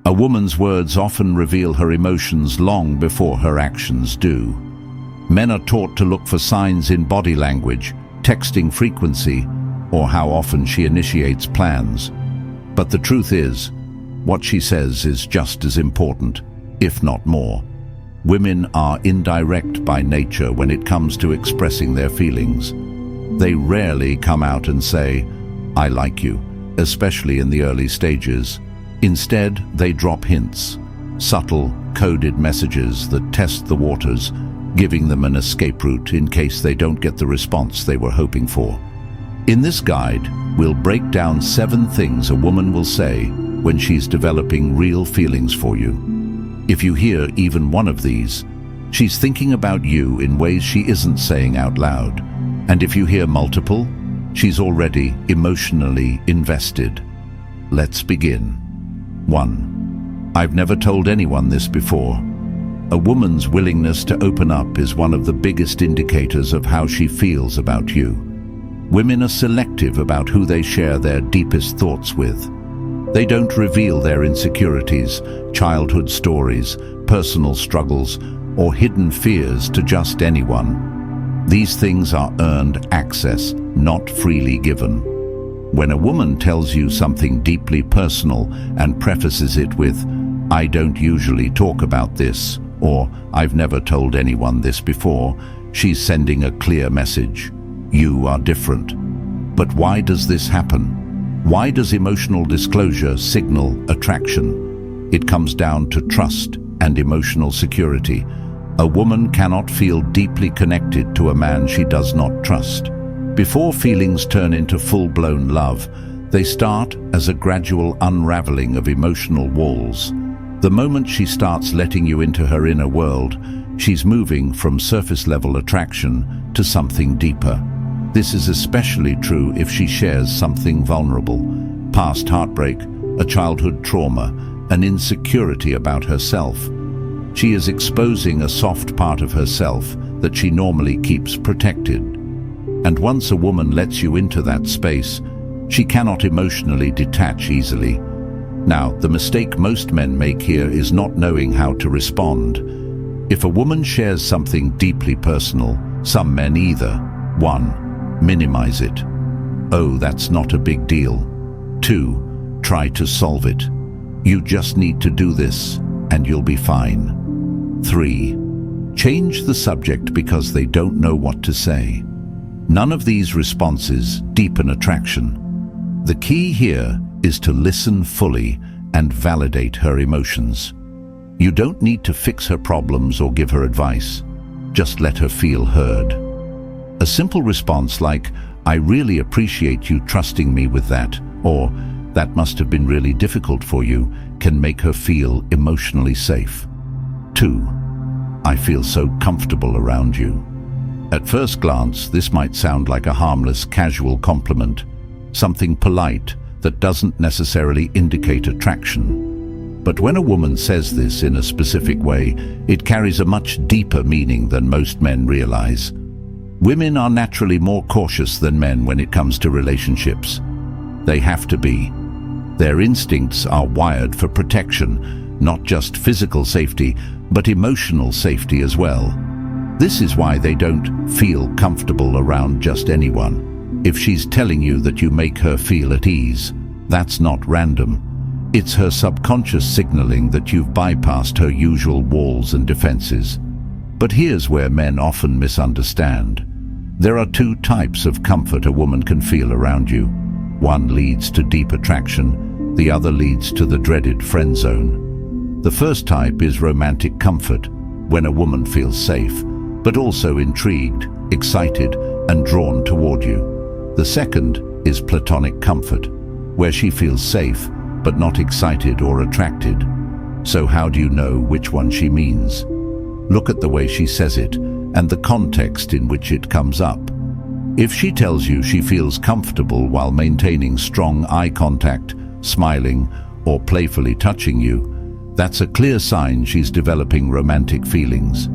A woman's words often reveal her emotions long before her actions do. Men are taught to look for signs in body language, texting frequency, or how often she initiates plans. But the truth is, what she says is just as important, if not more. Women are indirect by nature when it comes to expressing their feelings. They rarely come out and say, "I like you," especially in the early stages. Instead, they drop hints, subtle, coded messages that test the waters, giving them an escape route in case they don't get the response they were hoping for. In this guide, we'll break down 7 things a woman will say when she's developing real feelings for you. If you hear even one of these, she's thinking about you in ways she isn't saying out loud. And if you hear multiple, she's already emotionally invested. Let's begin. 1. I've never told anyone this before. A woman's willingness to open up is one of the biggest indicators of how she feels about you. Women are selective about who they share their deepest thoughts with. They don't reveal their insecurities, childhood stories, personal struggles, or hidden fears to just anyone. These things are earned access, not freely given. When a woman tells you something deeply personal and prefaces it with, "I don't usually talk about this," or "I've never told anyone this before," she's sending a clear message. You are different. But why does this happen? Why does emotional disclosure signal attraction? It comes down to trust and emotional security. A woman cannot feel deeply connected to a man she does not trust. Before feelings turn into full-blown love, they start as a gradual unraveling of emotional walls. The moment she starts letting you into her inner world, she's moving from surface-level attraction to something deeper. This is especially true if she shares something vulnerable, past heartbreak, a childhood trauma, an insecurity about herself. She is exposing a soft part of herself that she normally keeps protected. And once a woman lets you into that space, she cannot emotionally detach easily. Now, the mistake most men make here is not knowing how to respond. If a woman shares something deeply personal, some men either 1. Minimize it. "Oh, that's not a big deal." 2. Try to solve it. "You just need to do this, and you'll be fine." 3. Change the subject because they don't know what to say. None of these responses deepen attraction. The key here is to listen fully and validate her emotions. You don't need to fix her problems or give her advice. Just let her feel heard. A simple response like, "I really appreciate you trusting me with that," or "That must have been really difficult for you," can make her feel emotionally safe. 2. I feel so comfortable around you. At first glance, this might sound like a harmless, casual compliment, something polite that doesn't necessarily indicate attraction. But when a woman says this in a specific way, it carries a much deeper meaning than most men realize. Women are naturally more cautious than men when it comes to relationships. They have to be. Their instincts are wired for protection, not just physical safety, but emotional safety as well. This is why they don't feel comfortable around just anyone. If she's telling you that you make her feel at ease, that's not random. It's her subconscious signaling that you've bypassed her usual walls and defenses. But here's where men often misunderstand. There are 2 types of comfort a woman can feel around you. One leads to deep attraction, the other leads to the dreaded friend zone. The first type is romantic comfort, when a woman feels safe, but also intrigued, excited, and drawn toward you. The second is platonic comfort, where she feels safe, but not excited or attracted. So how do you know which one she means? Look at the way she says it, and the context in which it comes up. If she tells you she feels comfortable while maintaining strong eye contact, smiling, or playfully touching you, that's a clear sign she's developing romantic feelings.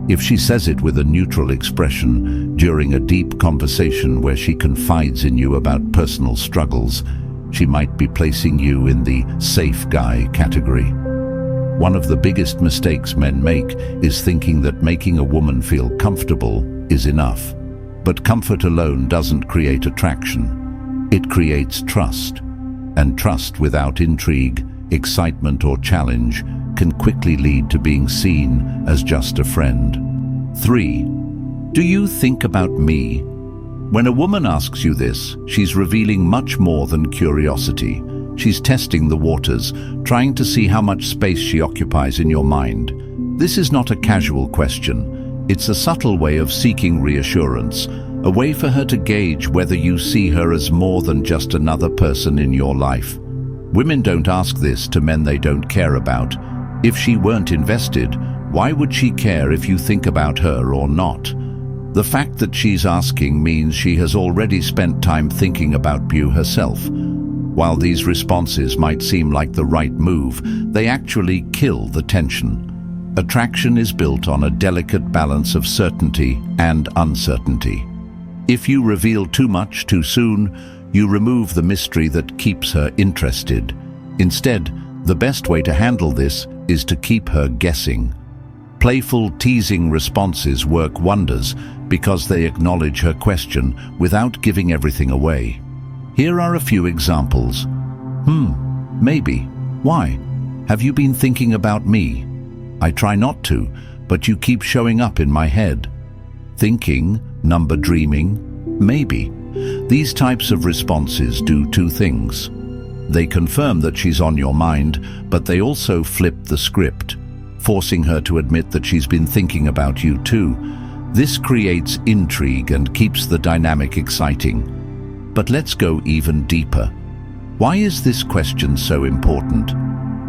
If she says it with a neutral expression during a deep conversation where she confides in you about personal struggles, she might be placing you in the safe guy category. One of the biggest mistakes men make is thinking that making a woman feel comfortable is enough. But comfort alone doesn't create attraction. It creates trust. And trust without intrigue, excitement, or challenge can quickly lead to being seen as just a friend. 3. Do you think about me? When a woman asks you this, she's revealing much more than curiosity. She's testing the waters, trying to see how much space she occupies in your mind. This is not a casual question. It's a subtle way of seeking reassurance, a way for her to gauge whether you see her as more than just another person in your life. Women don't ask this to men they don't care about. If she weren't invested, why would she care if you think about her or not? The fact that she's asking means she has already spent time thinking about you herself. While these responses might seem like the right move, they actually kill the tension. Attraction is built on a delicate balance of certainty and uncertainty. If you reveal too much too soon, you remove the mystery that keeps her interested. Instead, the best way to handle this is to keep her guessing. Playful, teasing responses work wonders because they acknowledge her question without giving everything away. Here are a few examples. Maybe. Why? Have you been thinking about me? I try not to, but you keep showing up in my head. Thinking, number dreaming, maybe. These types of responses do two things. They confirm that she's on your mind, but they also flip the script, forcing her to admit that she's been thinking about you too. This creates intrigue and keeps the dynamic exciting. But let's go even deeper. Why is this question so important?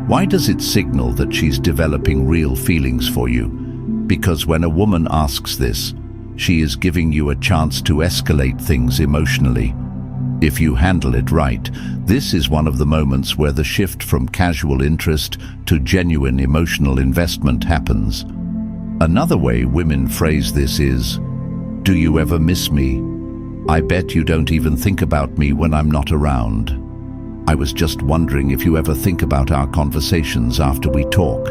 Why does it signal that she's developing real feelings for you? Because when a woman asks this, she is giving you a chance to escalate things emotionally. If you handle it right, this is one of the moments where the shift from casual interest to genuine emotional investment happens. Another way women phrase this is, "Do you ever miss me? I bet you don't even think about me when I'm not around. I was just wondering if you ever think about our conversations after we talk."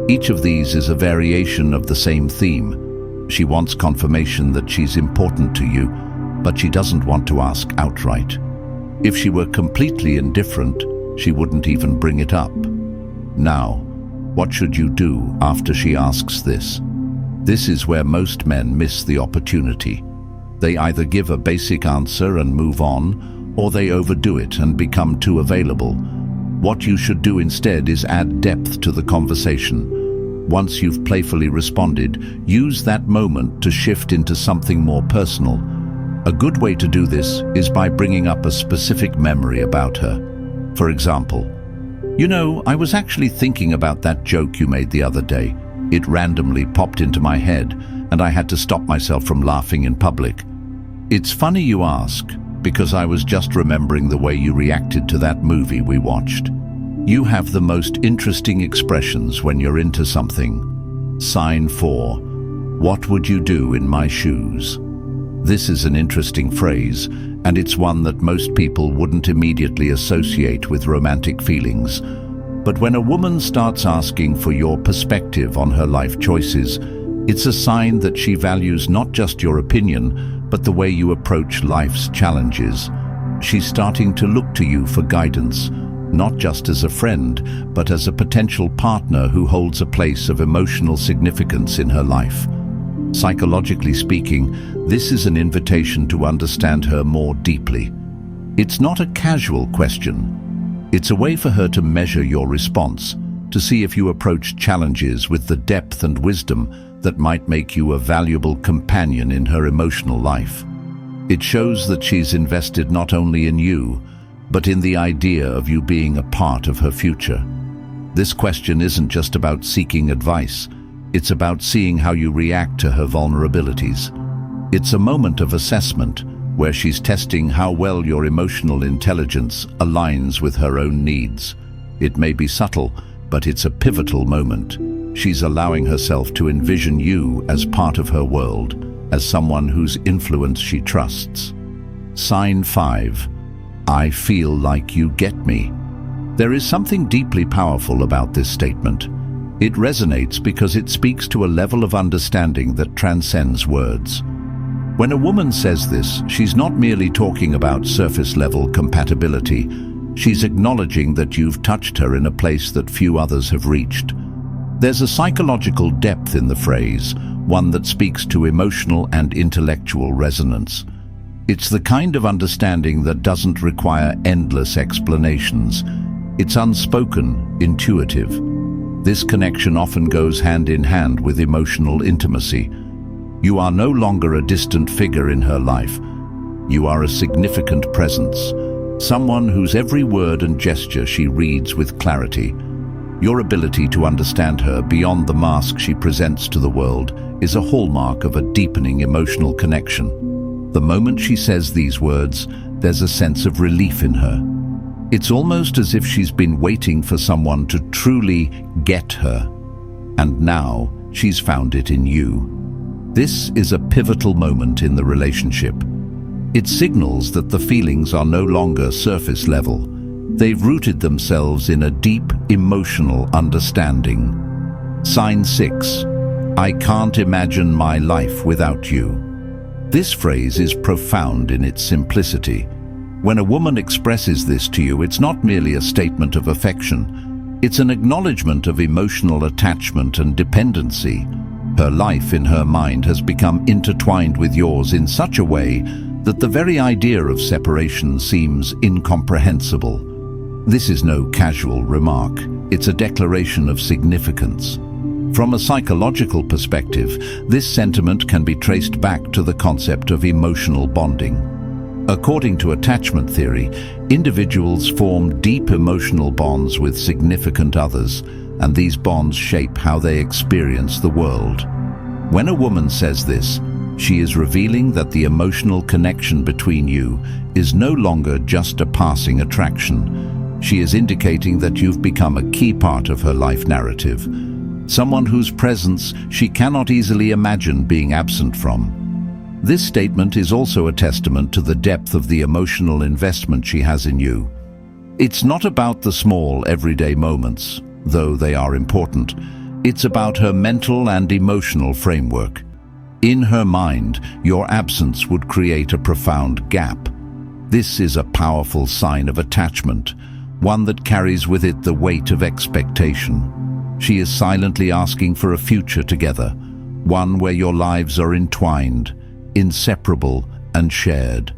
Each of these is a variation of the same theme. She wants confirmation that she's important to you, but she doesn't want to ask outright. If she were completely indifferent, she wouldn't even bring it up. Now, what should you do after she asks this? This is where most men miss the opportunity. They either give a basic answer and move on, or they overdo it and become too available. What you should do instead is add depth to the conversation. Once you've playfully responded, use that moment to shift into something more personal. A good way to do this is by bringing up a specific memory about her. For example, "You know, I was actually thinking about that joke you made the other day. It randomly popped into my head, and I had to stop myself from laughing in public. It's funny you ask, because I was just remembering the way you reacted to that movie we watched. You have the most interesting expressions when you're into something." Sign 4. What would you do in my shoes? This is an interesting phrase, and it's one that most people wouldn't immediately associate with romantic feelings. But when a woman starts asking for your perspective on her life choices, it's a sign that she values not just your opinion, but the way you approach life's challenges. She's starting to look to you for guidance, not just as a friend, but as a potential partner who holds a place of emotional significance in her life. Psychologically speaking, this is an invitation to understand her more deeply. It's not a casual question. It's a way for her to measure your response, to see if you approach challenges with the depth and wisdom that might make you a valuable companion in her emotional life. It shows that she's invested not only in you, but in the idea of you being a part of her future. This question isn't just about seeking advice. It's about seeing how you react to her vulnerabilities. It's a moment of assessment where she's testing how well your emotional intelligence aligns with her own needs. It may be subtle, but it's a pivotal moment. She's allowing herself to envision you as part of her world, as someone whose influence she trusts. Sign 5. I feel like you get me. There is something deeply powerful about this statement. It resonates because it speaks to a level of understanding that transcends words. When a woman says this, she's not merely talking about surface-level compatibility. She's acknowledging that you've touched her in a place that few others have reached. There's a psychological depth in the phrase, one that speaks to emotional and intellectual resonance. It's the kind of understanding that doesn't require endless explanations. It's unspoken, intuitive. This connection often goes hand in hand with emotional intimacy. You are no longer a distant figure in her life. You are a significant presence, someone whose every word and gesture she reads with clarity. Your ability to understand her beyond the mask she presents to the world is a hallmark of a deepening emotional connection. The moment she says these words, there's a sense of relief in her. It's almost as if she's been waiting for someone to truly get her. And now, she's found it in you. This is a pivotal moment in the relationship. It signals that the feelings are no longer surface level. They've rooted themselves in a deep emotional understanding. Sign 6. I can't imagine my life without you. This phrase is profound in its simplicity. When a woman expresses this to you, it's not merely a statement of affection. It's an acknowledgement of emotional attachment and dependency. Her life in her mind has become intertwined with yours in such a way that the very idea of separation seems incomprehensible. This is no casual remark. It's a declaration of significance. From a psychological perspective, this sentiment can be traced back to the concept of emotional bonding. According to attachment theory, individuals form deep emotional bonds with significant others, and these bonds shape how they experience the world. When a woman says this, she is revealing that the emotional connection between you is no longer just a passing attraction. She is indicating that you've become a key part of her life narrative, someone whose presence she cannot easily imagine being absent from. This statement is also a testament to the depth of the emotional investment she has in you. It's not about the small, everyday moments, though they are important. It's about her mental and emotional framework. In her mind, your absence would create a profound gap. This is a powerful sign of attachment, one that carries with it the weight of expectation. She is silently asking for a future together, one where your lives are entwined, inseparable and shared.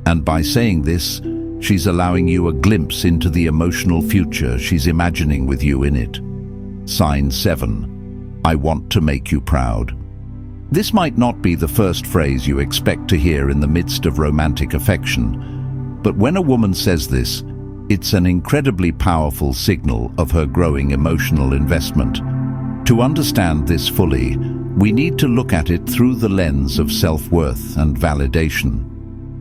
And by saying this, she's allowing you a glimpse into the emotional future she's imagining with you in it. Sign 7. I want to make you proud. This might not be the first phrase you expect to hear in the midst of romantic affection, but when a woman says this, it's an incredibly powerful signal of her growing emotional investment. To understand this fully, we need to look at it through the lens of self-worth and validation.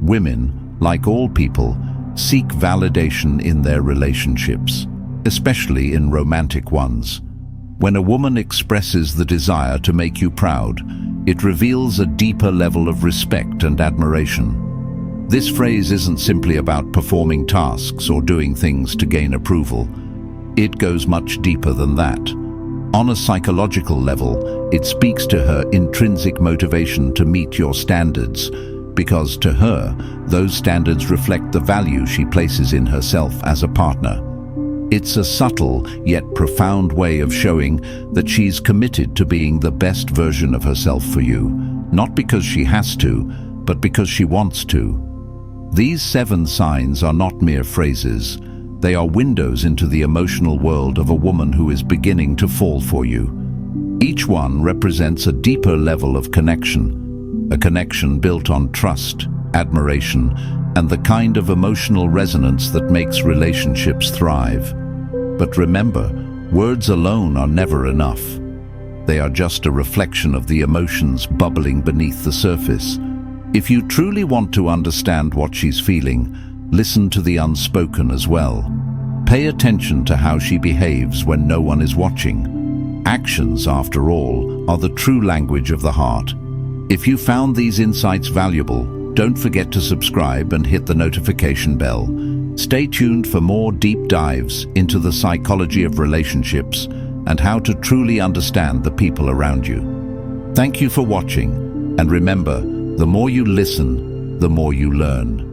Women, like all people, seek validation in their relationships, especially in romantic ones. When a woman expresses the desire to make you proud, it reveals a deeper level of respect and admiration. This phrase isn't simply about performing tasks or doing things to gain approval. It goes much deeper than that. On a psychological level, it speaks to her intrinsic motivation to meet your standards, because to her, those standards reflect the value she places in herself as a partner. It's a subtle yet profound way of showing that she's committed to being the best version of herself for you, not because she has to, but because she wants to. These 7 signs are not mere phrases. They are windows into the emotional world of a woman who is beginning to fall for you. Each one represents a deeper level of connection, a connection built on trust, admiration, and the kind of emotional resonance that makes relationships thrive. But remember, words alone are never enough. They are just a reflection of the emotions bubbling beneath the surface. If you truly want to understand what she's feeling, listen to the unspoken as well. Pay attention to how she behaves when no one is watching. Actions, after all, are the true language of the heart. If you found these insights valuable, Don't forget to subscribe and hit the notification bell. Stay tuned for more deep dives into the psychology of relationships and how to truly understand the people around you. Thank you for watching, and remember, the more you listen, the more you learn.